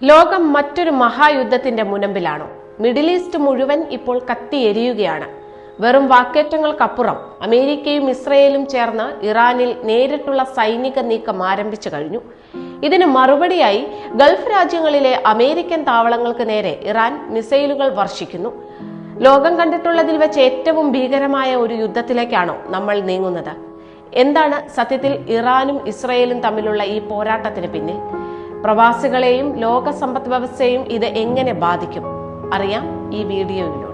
ലോകം മറ്റൊരു മഹായുദ്ധത്തിന്റെ മുനമ്പിലാണോ? Middle east മുഴുവൻ ഇപ്പോൾ കത്തിയെരിയുകയാണ്. വെറും വാക്കേറ്റങ്ങൾക്കപ്പുറം അമേരിക്കയും ഇസ്രയേലും ചേർന്ന് ഇറാനിൽ നേരിട്ടുള്ള സൈനിക നീക്കം ആരംഭിച്ചു കഴിഞ്ഞു. ഇതിന് മറുപടിയായി ഗൾഫ് രാജ്യങ്ങളിലെ അമേരിക്കൻ താവളങ്ങൾക്ക് നേരെ ഇറാൻ മിസൈലുകൾ വർഷിക്കുന്നു. ലോകം കണ്ടിട്ടുള്ളതിൽ വെച്ച് ഏറ്റവും ഭീകരമായ ഒരു യുദ്ധത്തിലേക്കാണോ നമ്മൾ നീങ്ങുന്നത്? എന്താണ് സത്യത്തിൽ ഇറാനും ഇസ്രയേലും തമ്മിലുള്ള ഈ പോരാട്ടത്തിന് പിന്നിൽ? പ്രവാസികളെയും ലോക സമ്പദ് വ്യവസ്ഥയെയും ഇത് എങ്ങനെ ബാധിക്കും? അറിയാം ഈ വീഡിയോയിലൂടെ.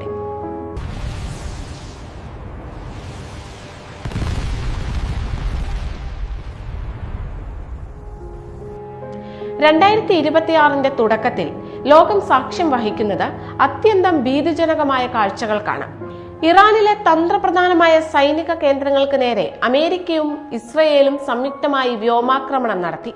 2026 തുടക്കത്തിൽ ലോകം സാക്ഷ്യം വഹിക്കുന്നത് അത്യന്തം ഭീതിജനകമായ കാഴ്ചകൾക്കാണ്. ഇറാനിലെ തന്ത്രപ്രധാനമായ സൈനിക കേന്ദ്രങ്ങൾക്ക് നേരെ അമേരിക്കയും ഇസ്രയേലും സംയുക്തമായി വ്യോമാക്രമണം നടത്തി.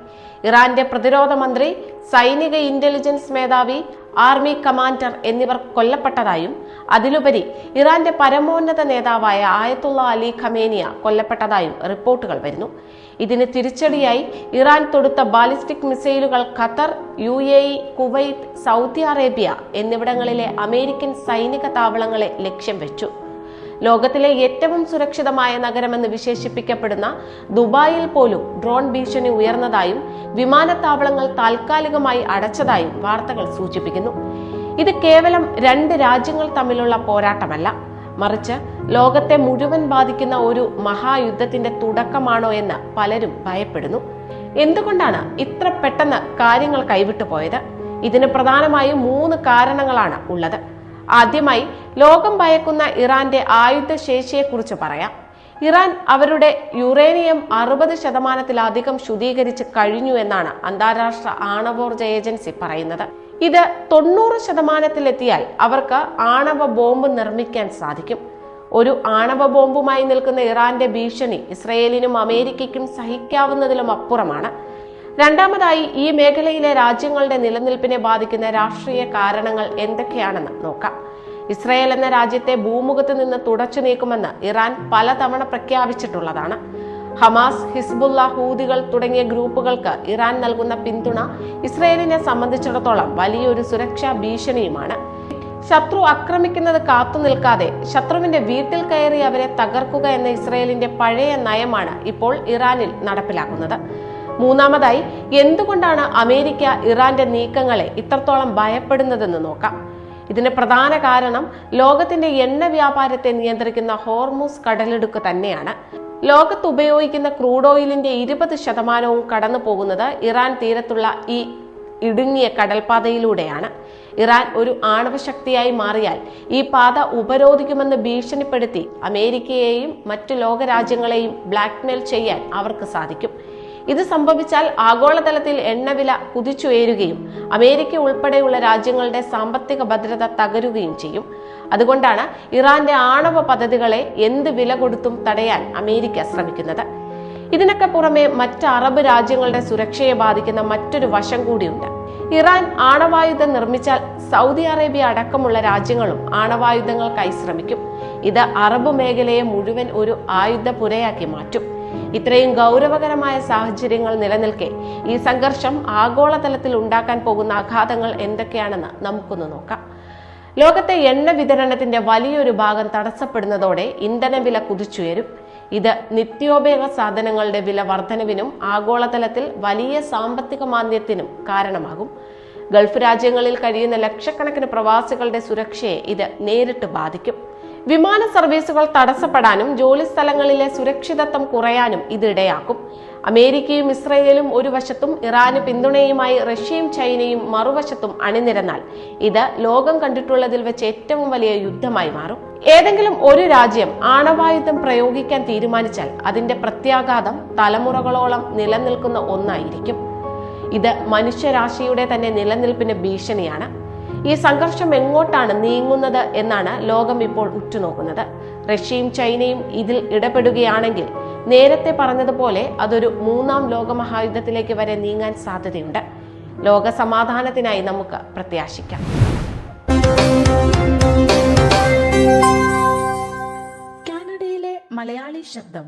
ഇറാന്റെ പ്രതിരോധ മന്ത്രി, സൈനിക ഇന്റലിജൻസ് മേധാവി, ആർമി കമാൻഡർ എന്നിവർ കൊല്ലപ്പെട്ടതായും അതിലുപരി ഇറാന്റെ പരമോന്നത നേതാവായ ആയത്തുള്ള അലി ഖമേനിയ കൊല്ലപ്പെട്ടതായും റിപ്പോർട്ടുകൾ വരുന്നു. ഇതിന് തിരിച്ചടിയായി ഇറാൻ തൊടുത്ത ബാലിസ്റ്റിക് മിസൈലുകൾ Qatar, UAE, Kuwait, Saudi Arabia എന്നിവിടങ്ങളിലെ അമേരിക്കൻ സൈനിക താവളങ്ങളെ ലക്ഷ്യം വെച്ചു. ലോകത്തിലെ ഏറ്റവും സുരക്ഷിതമായ നഗരമെന്ന് വിശേഷിപ്പിക്കപ്പെടുന്ന ദുബായിൽ പോലും ഡ്രോൺ ഭീഷണി ഉയർന്നതായും വിമാനത്താവളങ്ങൾ താൽക്കാലികമായി അടച്ചതായും വാർത്തകൾ സൂചിപ്പിക്കുന്നു. ഇത് കേവലം രണ്ട് രാജ്യങ്ങൾ തമ്മിലുള്ള പോരാട്ടമല്ല, മറിച്ച് ലോകത്തെ മുഴുവൻ ബാധിക്കുന്ന ഒരു മഹായുദ്ധത്തിന്റെ തുടക്കമാണോ എന്ന് പലരും ഭയപ്പെടുന്നു. എന്തുകൊണ്ടാണ് ഇത്ര പെട്ടെന്ന് കാര്യങ്ങൾ കൈവിട്ടു പോയത്? ഇതിന് പ്രധാനമായും 3 കാരണങ്ങളാണ് ഉള്ളത്. ആദ്യമായി, ലോകം ഭയക്കുന്ന ഇറാന്റെ ആയുധശേഷിയെക്കുറിച്ച് പറയാം. ഇറാൻ അവരുടെ യുറേനിയം 60% ശുദ്ധീകരിച്ച് കഴിഞ്ഞു എന്നാണ് അന്താരാഷ്ട്ര ആണവോർജ ഏജൻസി പറയുന്നത്. ഇത് 90% അവർക്ക് ആണവ ബോംബ് നിർമ്മിക്കാൻ സാധിക്കും. ഒരു ആണവ ബോംബുമായി നിൽക്കുന്ന ഇറാന്റെ ഭീഷണി ഇസ്രയേലിനും അമേരിക്കയ്ക്കും സഹിക്കാവുന്നതിലും അപ്പുറമാണ്. രണ്ടാമതായി, ഈ മേഖലയിലെ രാജ്യങ്ങളുടെ നിലനിൽപ്പിനെ ബാധിക്കുന്ന രാഷ്ട്രീയ കാരണങ്ങൾ എന്തൊക്കെയാണെന്ന് നോക്കാം. ഇസ്രയേൽ എന്ന രാജ്യത്തെ ഭൂമുഖത്ത് നിന്ന് തുടച്ചു നീക്കുമെന്ന് ഇറാൻ പലതവണ പ്രഖ്യാപിച്ചിട്ടുള്ളതാണ്. ഹമാസ്, ഹിസ്ബുള്ള, ഹൂതികൾ തുടങ്ങിയ ഗ്രൂപ്പുകൾക്ക് ഇറാൻ നൽകുന്ന പിന്തുണ ഇസ്രയേലിനെ സംബന്ധിച്ചിടത്തോളം വലിയൊരു സുരക്ഷാ ഭീഷണിയുമാണ്. ശത്രു ആക്രമിക്കുന്നത് കാത്തു നിൽക്കാതെ ശത്രുവിന്റെ വീട്ടിൽ കയറി അവരെ തകർക്കുക എന്ന ഇസ്രയേലിന്റെ പഴയ നയമാണ് ഇപ്പോൾ ഇറാനിൽ നടപ്പിലാക്കുന്നത്. മൂന്നാമതായി, എന്തുകൊണ്ടാണ് അമേരിക്ക ഇറാന്റെ നീക്കങ്ങളെ ഇത്രത്തോളം ഭയപ്പെടുന്നതെന്ന് നോക്കാം. ഇതിന് പ്രധാന കാരണം ലോകത്തിന്റെ എണ്ണ വ്യാപാരത്തെ നിയന്ത്രിക്കുന്ന ഹോർമുസ് കടലിടുക്ക് തന്നെയാണ്. ലോകത്ത് ഉപയോഗിക്കുന്ന ക്രൂഡ് ഓയിലിന്റെ 20% കടന്നു പോകുന്നത് ഇറാൻ തീരത്തുള്ള ഈ ഇടുങ്ങിയ കടൽപാതയിലൂടെയാണ്. ഇറാൻ ഒരു ആണവശക്തിയായി മാറിയാൽ ഈ പാത ഉപരോധിക്കുമെന്ന് ഭീഷണിപ്പെടുത്തി അമേരിക്കയെയും മറ്റു ലോകരാജ്യങ്ങളെയും ബ്ലാക്ക്മെയിൽ ചെയ്യാൻ അവർക്ക് സാധിക്കും. ഇത് സംഭവിച്ചാൽ ആഗോളതലത്തിൽ എണ്ണവില കുതിച്ചുയരുകയും അമേരിക്ക ഉൾപ്പെടെയുള്ള രാജ്യങ്ങളുടെ സാമ്പത്തിക ഭദ്രത തകരുകയും ചെയ്യും. അതുകൊണ്ടാണ് ഇറാന്റെ ആണവ പദ്ധതികളെ എന്ത് വില കൊടുത്തും തടയാൻ അമേരിക്ക ശ്രമിക്കുന്നത്. ഇതിനൊക്കെ പുറമെ മറ്റ് അറബ് രാജ്യങ്ങളുടെ സുരക്ഷയെ ബാധിക്കുന്ന മറ്റൊരു വശം കൂടിയുണ്ട്. ഇറാൻ ആണവായുധം നിർമ്മിച്ചാൽ സൗദി അറേബ്യ അടക്കമുള്ള രാജ്യങ്ങളും ആണവായുധങ്ങൾക്കായി ശ്രമിക്കും. ഇത് അറബ് മേഖലയെ മുഴുവൻ ഒരു ആയുധപുരയാക്കി മാറ്റും. ഇത്രയും ഗൗരവകരമായ സാഹചര്യങ്ങൾ നിലനിൽക്കെ ഈ സംഘർഷം ആഗോളതലത്തിൽ ഉണ്ടാക്കാൻ പോകുന്ന ആഘാതങ്ങൾ എന്തൊക്കെയാണെന്ന് നമുക്കൊന്ന് നോക്കാം. ലോകത്തെ എണ്ണ വിതരണത്തിന്റെ വലിയൊരു ഭാഗം തടസ്സപ്പെടുന്നതോടെ ഇന്ധനവില കുതിച്ചുയരും. ഇത് നിത്യോപയോഗ സാധനങ്ങളുടെ വില വർധനവിനും ആഗോളതലത്തിൽ വലിയ സാമ്പത്തിക മാന്ദ്യത്തിനും കാരണമാകും. ഗൾഫ് രാജ്യങ്ങളിൽ കഴിയുന്ന ലക്ഷക്കണക്കിന് പ്രവാസികളുടെ സുരക്ഷയെ ഇത് നേരിട്ട് ബാധിക്കും. വിമാന സർവീസുകൾ തടസ്സപ്പെടാനും ജോലി സ്ഥലങ്ങളിലെ സുരക്ഷിതത്വം കുറയാനും ഇതിടയാക്കും. അമേരിക്കയും ഇസ്രയേലും ഒരു വശത്തും ഇറാന് പിന്തുണയുമായി റഷ്യയും ചൈനയും മറുവശത്തും അണിനിരന്നാൽ ഇത് ലോകം കണ്ടിട്ടുള്ളതിൽ വെച്ച് ഏറ്റവും വലിയ യുദ്ധമായി മാറും. ഏതെങ്കിലും ഒരു രാജ്യം ആണവായുധം പ്രയോഗിക്കാൻ തീരുമാനിച്ചാൽ അതിന്റെ പ്രത്യാഘാതം തലമുറകളോളം നിലനിൽക്കുന്ന ഒന്നായിരിക്കും. ഇത് മനുഷ്യരാശിയുടെ തന്നെ നിലനിൽപ്പിന് ഭീഷണിയാണ്. ഈ സംഘർഷം എങ്ങോട്ടാണ് നീങ്ങുന്നത് എന്നാണ് ലോകം ഇപ്പോൾ ഉറ്റുനോക്കുന്നത്. റഷ്യയും ചൈനയും ഇതിൽ ഇടപെടുകയാണെങ്കിൽ നേരത്തെ പറഞ്ഞതുപോലെ അതൊരു 3ാം ലോകമഹായുദ്ധത്തിലേക്ക് വരെ നീങ്ങാൻ സാധ്യതയുണ്ട്. ലോക സമാധാനത്തിനായി നമുക്ക് പ്രത്യാശിക്കാം. കാനഡയിലെ മലയാളി ശബ്ദം